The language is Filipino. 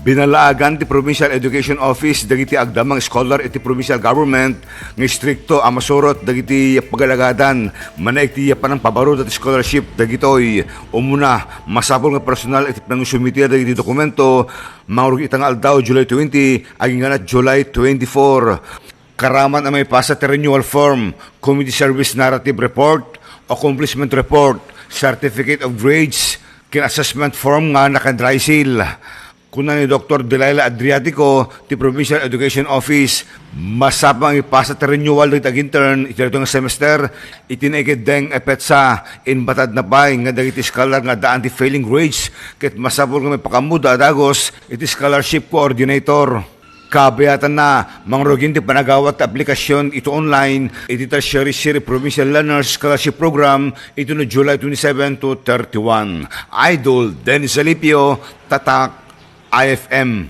Binalaagan ti Provincial Education Office dagiti agdamang scholar iti provincial government nga strikto a masurot dagiti pagalagadan manaik ti panang pabaro dati scholarship dagitoy umuna masapol nga personal iti panangsumitira dagiti dokumento mangurug itang aldaw July 20 aging ganat July 24. Karaman ang may pasa ti renewal form, community service narrative report, accomplishment report, certificate of grades, kin-assessment form nga naka-dry seal. Kuna ni Dr. Delilah Adriatico, ti Provincial Education Office, masapang ipasa ti renewal ng tag-intern, iti nga semester, itinaikid deng epetsa, inbatad na pa, nga dagiti scholar nga daan ti failing grades, kit masapol nga may pakamuda adagos, iti scholarship coordinator. Kabayatan na, mangrugin ti panagawat aplikasyon ito online, iti tertiary series provincial learners scholarship program, ito no July 27 to 31. Idol Dennis Alipio, Tatak, IFM.